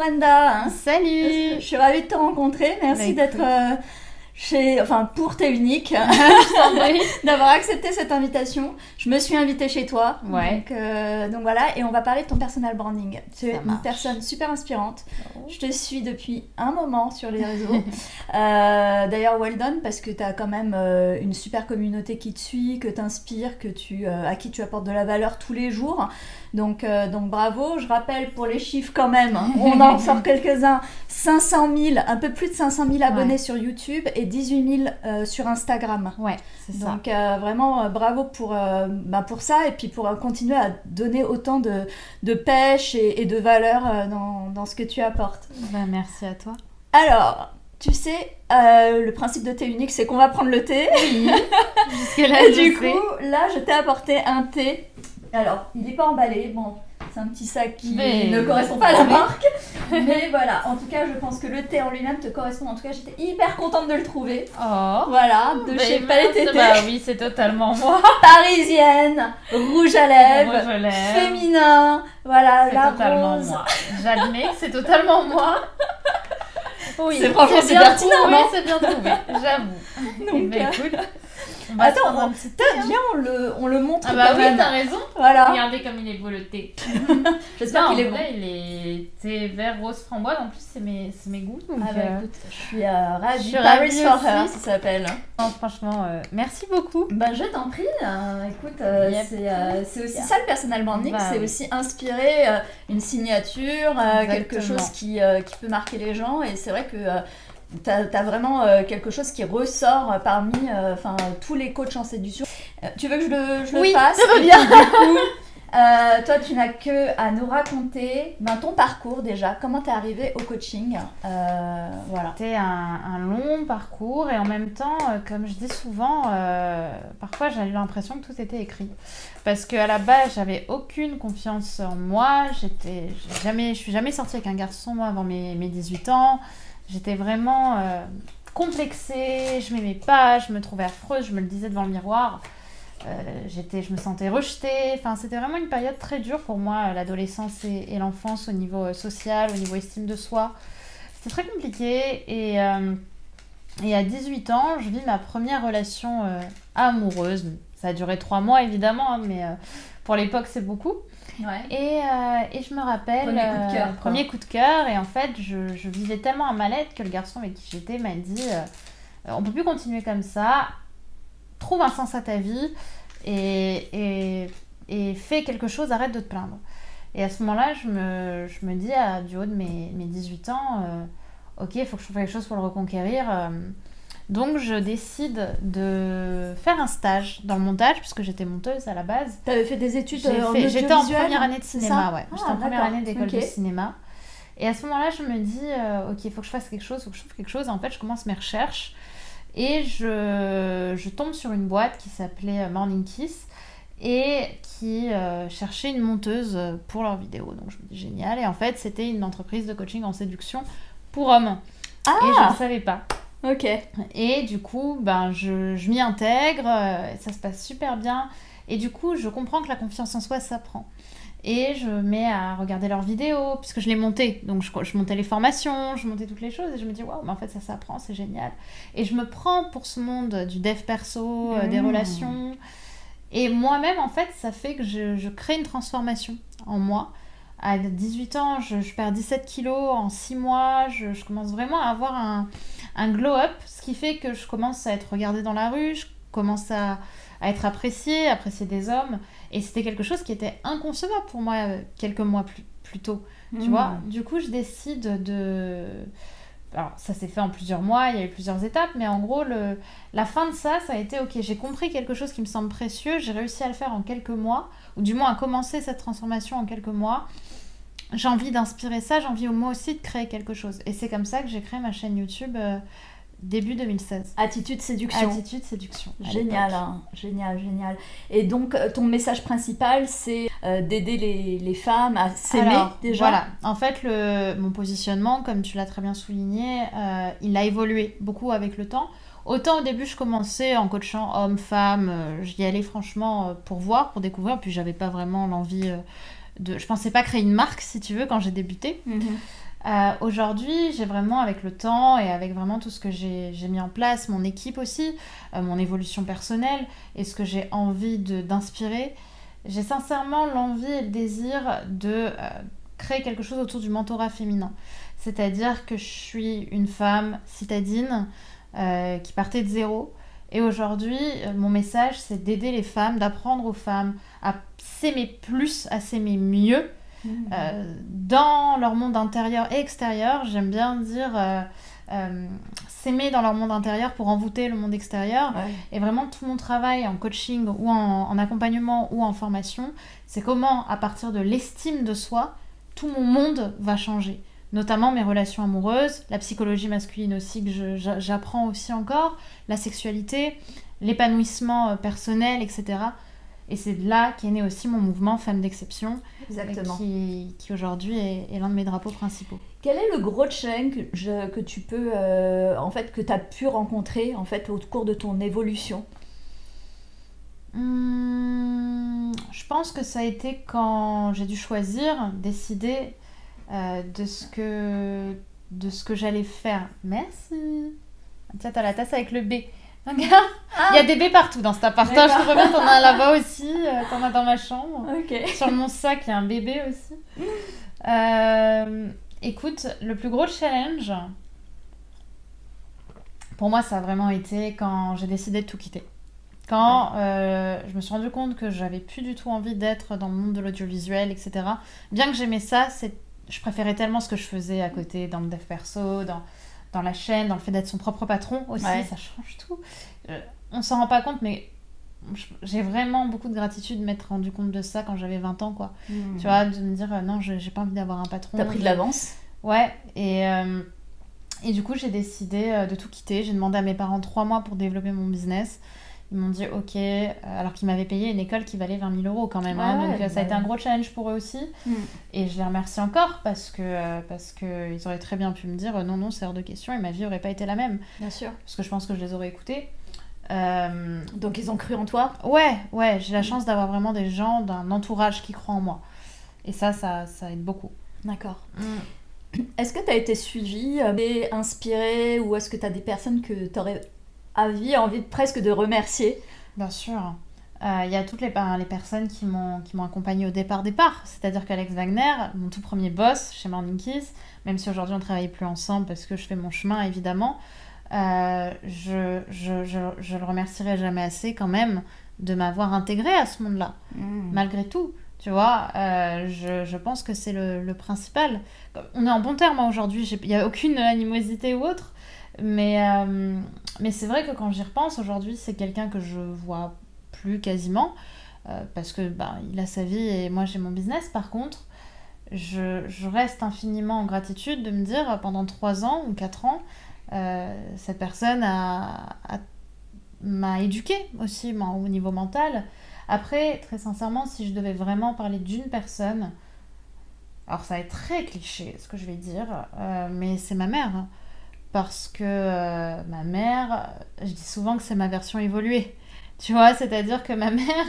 Brenda. Salut. Je suis ravie de te rencontrer. Merci d'être pour T'es unique, d'avoir accepté cette invitation. Je me suis invitée chez toi. Ouais. Donc voilà, et on va parler de ton personal branding. Tu es une personne super inspirante. Je te suis depuis un moment sur les réseaux. D'ailleurs, well done, parce que tu as quand même une super communauté qui te suit, que t'inspires, à qui tu apportes de la valeur tous les jours. Donc bravo. Je rappelle pour les chiffres quand même, on en sort quelques-uns. 500 000, un peu plus de 500 000 abonnés sur YouTube et 18 000 sur Instagram. Ouais, c'est ça. Donc vraiment bravo pour ça et puis pour continuer à donner autant de pêche et de valeur dans ce que tu apportes. Merci à toi. Alors, tu sais, le principe de Thé unique, c'est qu'on va prendre le thé. Oui. Jusque-là, et du coup, là, je t'ai apporté un thé. Alors, il n'est pas emballé, bon... C'est un petit sac qui ne correspond pas à la marque. Mais voilà, en tout cas, je pense que le thé en lui-même te correspond. En tout cas, j'étais hyper contente de le trouver. Oh. Voilà, de chez Palais Tété. Bah oui, c'est totalement moi. Parisienne, rouge à lèvres, féminin. Voilà, c'est la totalement rose. Moi. J'admets, c'est totalement moi. Oui, franchement, c'est pertinent, trouvé, non? C'est bien trouvé, j'avoue. Donc, écoute... Attends, viens, on le montre. Ah bah oui, t'as raison. Voilà. Regardez comme il est beau le thé. J'espère qu'il est bon. Il est thé vert rose framboise. En plus, c'est mes goûts. Donc, écoute, je suis ravie. Paris for her, ça s'appelle. Non, franchement, merci beaucoup. Bah, je t'en prie. Écoute, c'est aussi ça le personal branding. C'est aussi inspirer une signature, quelque chose qui peut marquer les gens. Et c'est vrai que... T'as vraiment quelque chose qui ressort parmi tous les coachs en séduction. Tu veux que je le fasse? Oui, ça va bien. Du coup, toi, tu n'as que à nous raconter ton parcours déjà. Comment t'es arrivée au coaching? Voilà. C'était un long parcours et en même temps, comme je dis souvent, parfois j'ai eu l'impression que tout était écrit. Parce qu'à la base, j'avais aucune confiance en moi. Je suis jamais sortie avec un garçon moi, avant mes 18 ans. J'étais vraiment complexée, je m'aimais pas, je me trouvais affreuse, je me le disais devant le miroir. Je me sentais rejetée. Enfin, c'était vraiment une période très dure pour moi, l'adolescence et l'enfance au niveau social, au niveau estime de soi. C'était très compliqué et à 18 ans, je vis ma première relation amoureuse. Ça a duré 3 mois évidemment, mais pour l'époque c'est beaucoup. Ouais. Et je me rappelle premier coup de cœur et en fait je vivais tellement un mal-être que le garçon avec qui j'étais m'a dit on peut plus continuer comme ça, trouve un sens à ta vie et fais quelque chose, arrête de te plaindre. Et à ce moment-là je me dis du haut de mes 18 ans ok, il faut que je trouve quelque chose pour le reconquérir. Donc je décide de faire un stage dans le montage puisque j'étais monteuse à la base. T'avais fait des études en audiovisuel? J'étais en première année de cinéma, ouais. J'étais en première année d'école de Okay. cinéma. Et à ce moment-là, je me dis, ok, il faut que je fasse quelque chose, il faut que je trouve quelque chose. Et en fait, je commence mes recherches et je tombe sur une boîte qui s'appelait Morning Kiss et qui cherchait une monteuse pour leurs vidéos. Donc je me dis, génial. Et en fait, c'était une entreprise de coaching en séduction pour hommes. Et je ne savais pas. Ok. Et du coup, je m'y intègre, ça se passe super bien. Et du coup, je comprends que la confiance en soi s'apprend. Et je me mets à regarder leurs vidéos, puisque je les montais. Donc, je montais les formations, je montais toutes les choses. Et je me dis, waouh, mais en fait, ça s'apprend, c'est génial. Et je me prends pour ce monde du dev perso, des relations. Et moi-même, en fait, ça fait que je crée une transformation en moi. À 18 ans, je perds 17 kilos en 6 mois. Je commence vraiment à avoir un glow-up, ce qui fait que je commence à être regardée dans la rue, je commence à être appréciée des hommes. Et c'était quelque chose qui était inconcevable pour moi quelques mois plus tôt. Tu vois ? Du coup, je décide de... Alors, ça s'est fait en plusieurs mois, il y a eu plusieurs étapes, mais en gros, la fin de ça a été, ok, j'ai compris quelque chose qui me semble précieux, j'ai réussi à le faire en quelques mois, ou du moins à commencer cette transformation en quelques mois. J'ai envie d'inspirer ça, j'ai envie moi aussi de créer quelque chose. Et c'est comme ça que j'ai créé ma chaîne YouTube début 2016. Attitude Séduction. Attitude Séduction. Génial, hein. Génial. Et donc, ton message principal, c'est d'aider les femmes à s'aimer déjà. Voilà. En fait, mon positionnement, comme tu l'as très bien souligné, il a évolué beaucoup avec le temps. Autant au début, je commençais en coachant hommes, femmes, j'y allais franchement pour voir, pour découvrir, puis j'avais pas vraiment l'envie... Je pensais pas créer une marque, si tu veux, quand j'ai débuté. Aujourd'hui, j'ai vraiment, avec le temps et avec vraiment tout ce que j'ai mis en place, mon équipe aussi, mon évolution personnelle et ce que j'ai envie d'inspirer, j'ai sincèrement l'envie et le désir de créer quelque chose autour du mentorat féminin. C'est-à-dire que je suis une femme citadine qui partait de zéro. Et aujourd'hui, mon message, c'est d'aider les femmes, d'apprendre aux femmes à s'aimer plus, à s'aimer mieux, dans leur monde intérieur et extérieur. J'aime bien dire s'aimer dans leur monde intérieur pour envoûter le monde extérieur. Ouais. Et vraiment, tout mon travail en coaching ou en accompagnement ou en formation, c'est comment, à partir de l'estime de soi, tout mon monde va changer. Notamment mes relations amoureuses, la psychologie masculine aussi que j'apprends aussi encore, la sexualité, l'épanouissement personnel, etc. Et c'est de là qu'est né aussi mon mouvement Femmes d'Exception, qui aujourd'hui est l'un de mes drapeaux principaux. Quel est le gros challenge que tu peux, que tu as pu rencontrer en fait, au cours de ton évolution? Je pense que ça a été quand j'ai dû choisir, décider de ce que j'allais faire. Merci. Tiens, t'as la tasse avec le B. Regarde, il y a des B partout dans cet appart. Je te reviens, t'en as là-bas aussi, t'en as dans ma chambre. Okay. Sur mon sac, il y a un bébé aussi. Écoute, le plus gros challenge, pour moi, ça a vraiment été quand j'ai décidé de tout quitter. Quand je me suis rendu compte que j'avais plus du tout envie d'être dans le monde de l'audiovisuel, etc. Bien que j'aimais ça, je préférais tellement ce que je faisais à côté, dans le dev perso, dans la chaîne, dans le fait d'être son propre patron aussi, ça change tout. On s'en rend pas compte, mais j'ai vraiment beaucoup de gratitude de m'être rendu compte de ça quand j'avais 20 ans, quoi. Tu vois, de me dire, non, j'ai pas envie d'avoir un patron. T'as pris de l'avance. Ouais, et du coup, j'ai décidé de tout quitter. J'ai demandé à mes parents 3 mois pour développer mon business. Ils m'ont dit ok, alors qu'ils m'avaient payé une école qui valait 20 000 € quand même. Donc ça a été un gros challenge pour eux aussi. Et je les remercie encore parce que ils auraient très bien pu me dire non, c'est hors de question et ma vie aurait pas été la même. Bien sûr. Parce que je pense que je les aurais écoutés. Donc ils ont cru en toi? Ouais, j'ai la chance d'avoir vraiment des gens, d'un entourage qui croient en moi. Et ça aide beaucoup. D'accord. Est-ce que tu as été suivie, inspirée, ou est-ce que tu as des personnes que tu aurais envie presque de remercier? Bien sûr. Il y a toutes les personnes qui m'ont accompagnée au départ. C'est-à-dire qu'Alex Wagner, mon tout premier boss chez Morning Kiss, même si aujourd'hui on ne travaille plus ensemble parce que je fais mon chemin évidemment, je le remercierai jamais assez quand même de m'avoir intégrée à ce monde-là, malgré tout. Tu vois, je pense que c'est le principal. On est en bon terme aujourd'hui, il n'y a aucune animosité ou autre. Mais c'est vrai que quand j'y repense aujourd'hui, c'est quelqu'un que je vois plus quasiment parce que il a sa vie et moi j'ai mon business. Par contre, je reste infiniment en gratitude de me dire pendant 3 ans ou 4 ans, cette personne m'a éduquée aussi au niveau mental. Après, très sincèrement, si je devais vraiment parler d'une personne, alors ça va être très cliché ce que je vais dire, mais c'est ma mère. Parce que ma mère, je dis souvent que c'est ma version évoluée. Tu vois, c'est-à-dire que ma mère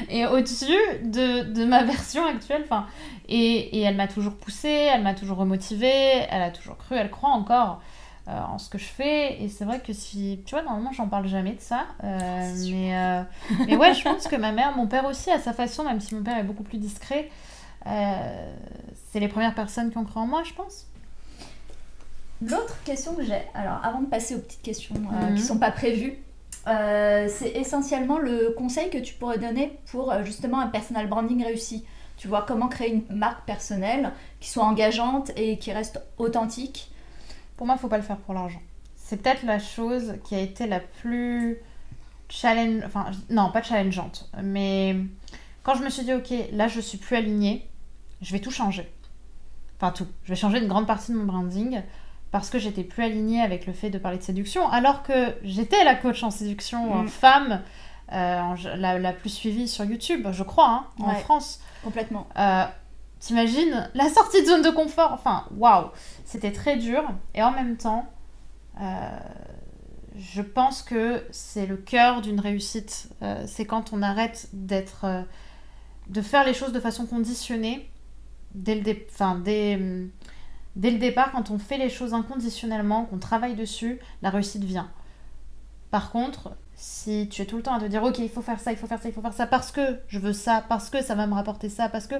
est au-dessus de ma version actuelle. Et elle m'a toujours poussée, elle m'a toujours remotivée, elle a toujours cru, elle croit encore en ce que je fais. Et c'est vrai que tu vois, normalement, j'en parle jamais de ça. Mais ouais, je pense que ma mère, mon père aussi, à sa façon, même si mon père est beaucoup plus discret, c'est les premières personnes qui ont cru en moi, je pense. L'autre question que j'ai, alors avant de passer aux petites questions qui ne sont pas prévues, c'est essentiellement le conseil que tu pourrais donner pour justement un personal branding réussi. Tu vois, comment créer une marque personnelle qui soit engageante et qui reste authentique. Pour moi, il ne faut pas le faire pour l'argent. C'est peut-être la chose qui a été la plus non, pas challengeante, mais quand je me suis dit, ok, là je ne suis plus alignée, je vais tout changer. Enfin tout, je vais changer une grande partie de mon branding parce que j'étais plus alignée avec le fait de parler de séduction, alors que j'étais la coach en séduction femme la plus suivie sur YouTube, je crois, en France. Complètement. T'imagines la sortie de zone de confort, enfin, waouh, c'était très dur. Et en même temps, je pense que c'est le cœur d'une réussite. C'est quand on arrête de faire les choses de façon conditionnée dès Dès le départ, quand on fait les choses inconditionnellement, qu'on travaille dessus, la réussite vient. Par contre, si tu es tout le temps à te dire ok, il faut faire ça, il faut faire ça, il faut faire ça parce que je veux ça, parce que ça va me rapporter ça, parce que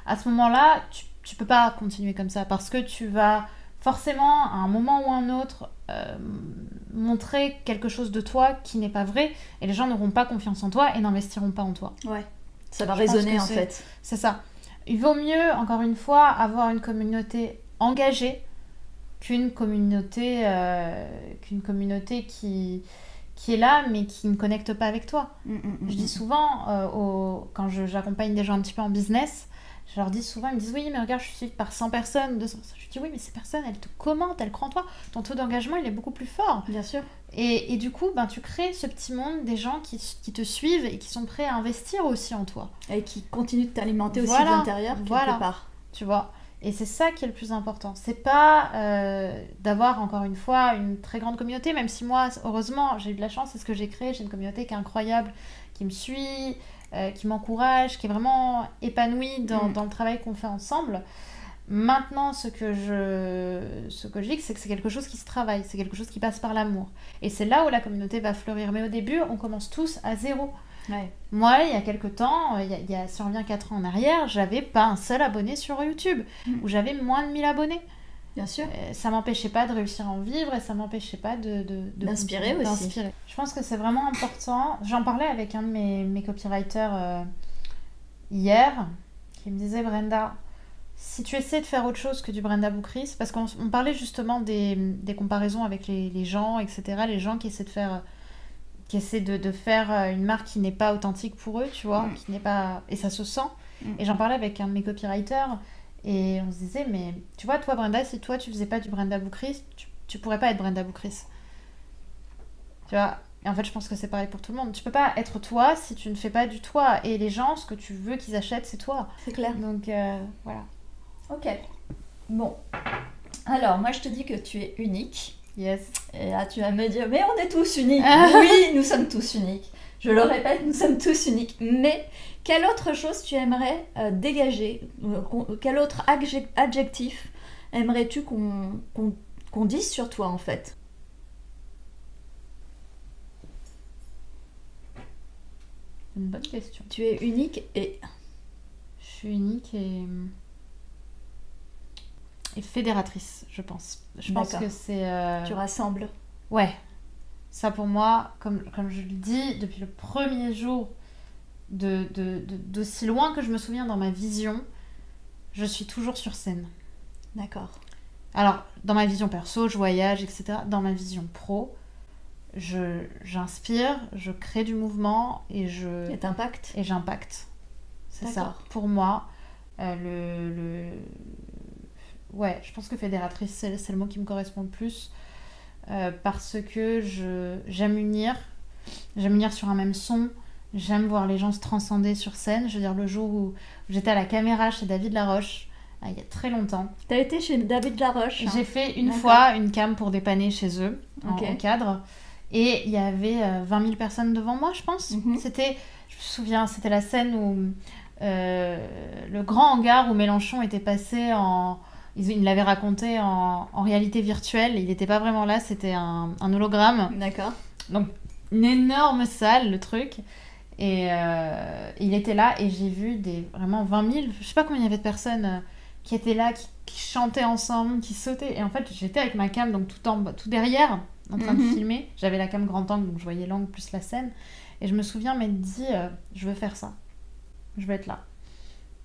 à ce moment-là, tu peux pas continuer comme ça parce que tu vas forcément à un moment ou un autre montrer quelque chose de toi qui n'est pas vrai et les gens n'auront pas confiance en toi et n'investiront pas en toi. Ouais, ça va résonner en fait. C'est ça. Il vaut mieux, encore une fois, avoir une communauté engagée qu'une communauté qui est là mais qui ne connecte pas avec toi. Je dis souvent, quand j'accompagne des gens un petit peu en business, je leur dis souvent, ils me disent oui mais regarde je suis suivie par 100 personnes, 200 personnes. Je dis oui mais ces personnes elles te commentent, elles croient en toi, ton taux d'engagement il est beaucoup plus fort. Bien sûr. Et du coup tu crées ce petit monde des gens qui te suivent et qui sont prêts à investir aussi en toi. Et qui continuent de t'alimenter aussi de l'intérieur quelque part. Tu vois. Et c'est ça qui est le plus important. C'est pas d'avoir, encore une fois, une très grande communauté, même si moi, heureusement, j'ai eu de la chance, c'est ce que j'ai créé. J'ai une communauté qui est incroyable, qui me suit, qui m'encourage, qui est vraiment épanouie dans le travail qu'on fait ensemble. Maintenant, ce que je dis, c'est que c'est quelque chose qui se travaille, c'est quelque chose qui passe par l'amour. Et c'est là où la communauté va fleurir. Mais au début, on commence tous à zéro. Ouais. Moi, il y a quelques temps, si on revient 4 ans en arrière, j'avais pas un seul abonné sur YouTube, où j'avais moins de 1000 abonnés. Bien sûr. Ça m'empêchait pas de réussir à en vivre et ça m'empêchait pas d'inspirer aussi. D'inspirer. Je pense que c'est vraiment important. J'en parlais avec un de mes copywriters hier, qui me disait Brenda, si tu essaies de faire autre chose que du Brenda Boucris, parce qu'on parlait justement des comparaisons avec les gens, etc., les gens qui essaient de faire... une marque qui n'est pas authentique pour eux, tu vois, qui n'est pas... Et ça se sent. Et j'en parlais avec un de mes copywriters, et on se disait, mais tu vois, toi, Brenda, si toi, tu faisais pas du Brenda Boucris, tu pourrais pas être Brenda Boucris. Tu vois. Et en fait, je pense que c'est pareil pour tout le monde. Tu peux pas être toi si tu ne fais pas du toi. Et les gens, ce que tu veux qu'ils achètent, c'est toi. C'est clair. Donc, voilà. Ok. Bon. Alors, moi, je te dis que tu es unique. Yes. Et là, tu vas me dire, mais on est tous uniques. Oui, nous sommes tous uniques. Je le répète, nous sommes tous uniques. Mais quelle autre chose tu aimerais dégager? Quel autre adjectif aimerais-tu qu'on dise sur toi, en fait? Une bonne question. Tu es unique et... Je suis unique et fédératrice, je pense. Je pense que c'est... Tu rassembles. Ouais. Ça, pour moi, comme je le dis, depuis le premier jour, d'aussi loin que je me souviens dans ma vision, je suis toujours sur scène. D'accord. Alors, dans ma vision perso, je voyage, etc. Dans ma vision pro, j'inspire, je crée du mouvement et t'impactes. Et j'impacte. C'est D'accord. ça. Pour moi, ouais, je pense que fédératrice, c'est le mot qui me correspond le plus. Parce que j'aime unir sur un même son, j'aime voir les gens se transcender sur scène. Je veux dire, le jour où j'étais à la caméra chez David Laroche, il y a très longtemps. T'as été chez David Laroche? J'ai fait une fois une cam pour dépanner chez eux, en cadre, et il y avait 20 000 personnes devant moi, je pense. Je me souviens, c'était la scène où le grand hangar où Mélenchon était passé en... Il l'avait raconté en réalité virtuelle. Il n'était pas vraiment là, c'était un hologramme. D'accord. Donc, une énorme salle, le truc. Et il était là et j'ai vu vraiment 20 000, je sais pas combien il y avait de personnes qui étaient là, qui chantaient ensemble, qui sautaient. Et en fait, j'étais avec ma cam, donc tout derrière, en train de filmer. J'avais la cam grand angle, donc je voyais l'angle plus la scène. Et je me souviens m'être dit, je veux faire ça. Je veux être là.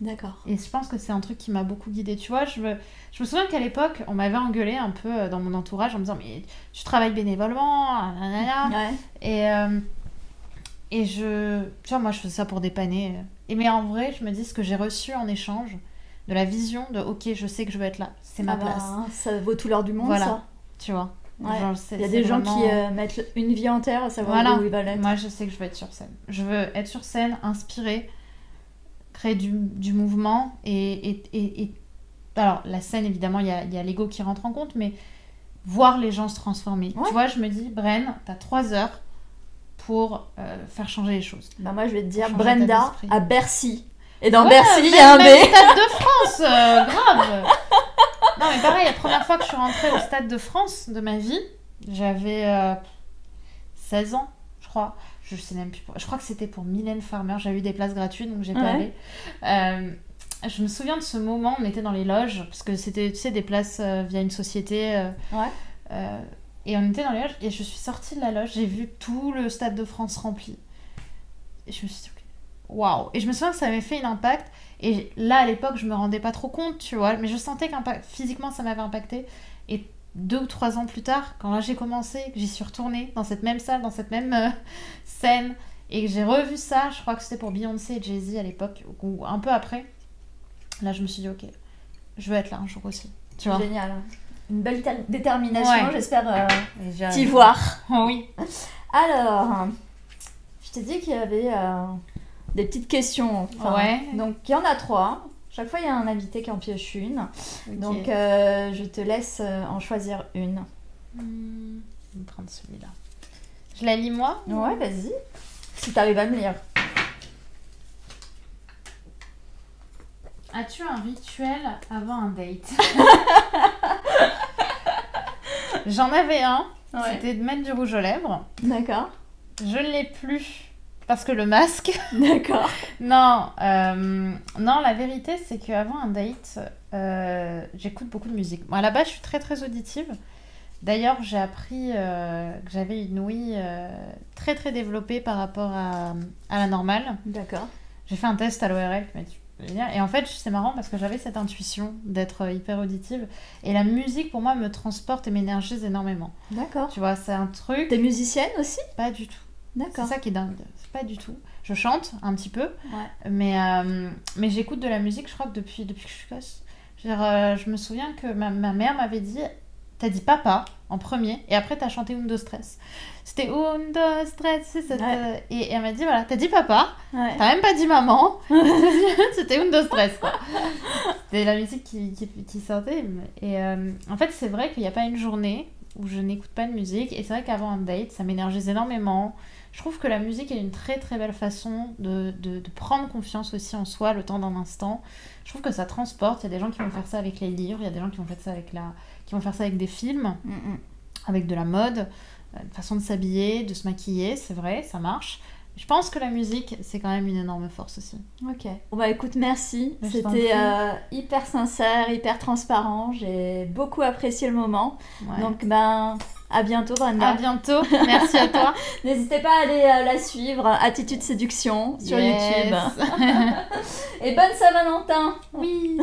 D'accord. Et je pense que c'est un truc qui m'a beaucoup guidée. Tu vois, je me souviens qu'à l'époque, on m'avait engueulé un peu dans mon entourage en me disant mais tu travailles bénévolement, ouais. Et tu vois, moi je faisais ça pour dépanner. Mais en vrai, je me dis ce que j'ai reçu en échange de la vision de ok, je sais que je veux être là, c'est ma place. Ça vaut tout l'or du monde, voilà. Ça. Tu vois. Ouais. Genre, il y a des gens qui mettent une vie entière à savoir où ils veulent être. Moi, je sais que je veux être sur scène. Je veux être sur scène, inspirer, créer du mouvement et alors la scène évidemment il y a l'ego qui rentre en compte, mais voir les gens se transformer. Tu vois, je me dis Bren, t'as 3 heures pour faire changer les choses. Bah moi je vais te dire Brenda à Bercy, et dans ouais, Bercy il y a un B. Stade de France, grave. Non, mais pareil, la première fois que je suis rentrée au Stade de France de ma vie, j'avais 16 ans, je crois. Je sais même plus. Je crois que c'était pour Mylène Farmer. J'avais eu des places gratuites, donc j'étais allée. Je me souviens de ce moment, on était dans les loges, parce que c'était, tu sais, des places via une société. Et on était dans les loges, et je suis sortie de la loge, j'ai vu tout le Stade de France rempli. Et je me suis dit, waouh! Et je me souviens que ça m'avait fait un impact. Et là, à l'époque, je me rendais pas trop compte, tu vois, mais je sentais que physiquement, ça m'avait impacté. Et 2 ou 3 ans plus tard, quand là j'ai commencé, que j'y suis retournée dans cette même salle, dans cette même scène, et que j'ai revu ça, je crois que c'était pour Beyoncé et Jay-Z à l'époque, ou un peu après, là je me suis dit, ok, je veux être là un jour aussi. Tu vois. Génial. Une belle détermination, j'espère t'y vu. voir. Oui. Alors, je t'ai dit qu'il y avait des petites questions. Donc il y en a 3. Chaque fois, il y a un invité qui en pioche une. Okay. Donc, je te laisse en choisir une. Je vais prendre celui-là. Je la lis moi? Ouais, vas-y. Si tu arrives à me lire. As-tu un rituel avant un date? J'en avais un. C'était de mettre du rouge aux lèvres. D'accord. Je ne l'ai plus. Parce que le masque. D'accord. Non, la vérité, c'est qu'avant un date, j'écoute beaucoup de musique. Moi, à la base, je suis très, très auditive. D'ailleurs, j'ai appris que j'avais une ouïe très, très développée par rapport à la normale. D'accord. J'ai fait un test à l'ORL qui m'a dit... Et en fait, c'est marrant parce que j'avais cette intuition d'être hyper auditive. Et la musique, pour moi, me transporte et m'énergise énormément. D'accord. Tu vois, c'est un truc... T'es musicienne aussi? Pas du tout. D'accord. C'est ça qui est dingue. C'est pas du tout. Je chante un petit peu, mais j'écoute de la musique, je crois que depuis que je suis gosse. Je me souviens que ma mère m'avait dit, t'as dit papa en premier, et après t'as chanté Undo Stress. C'était Undo Stress, c'est cette... Et elle m'a dit, voilà, t'as dit papa, t'as même pas dit maman, c'était Undo Stress, quoi. C'était la musique qui sortait. Et en fait, c'est vrai qu'il n'y a pas une journée où je n'écoute pas de musique, et c'est vrai qu'avant un date, ça m'énergise énormément. Je trouve que la musique est une très très belle façon de prendre confiance aussi en soi le temps d'un instant. Je trouve que ça transporte. Il y a des gens qui vont faire ça avec les livres, il y a des gens qui vont faire ça avec des films, avec de la mode, une façon de s'habiller, de se maquiller, c'est vrai, ça marche. Je pense que la musique, c'est quand même une énorme force aussi. Ok. Bon bah écoute, merci. C'était hyper sincère, hyper transparent. J'ai beaucoup apprécié le moment. Donc à bientôt, Brenda. À bientôt. Merci à toi. N'hésitez pas à aller la suivre, Attitude Séduction sur YouTube. Et bonne Saint-Valentin. Oui.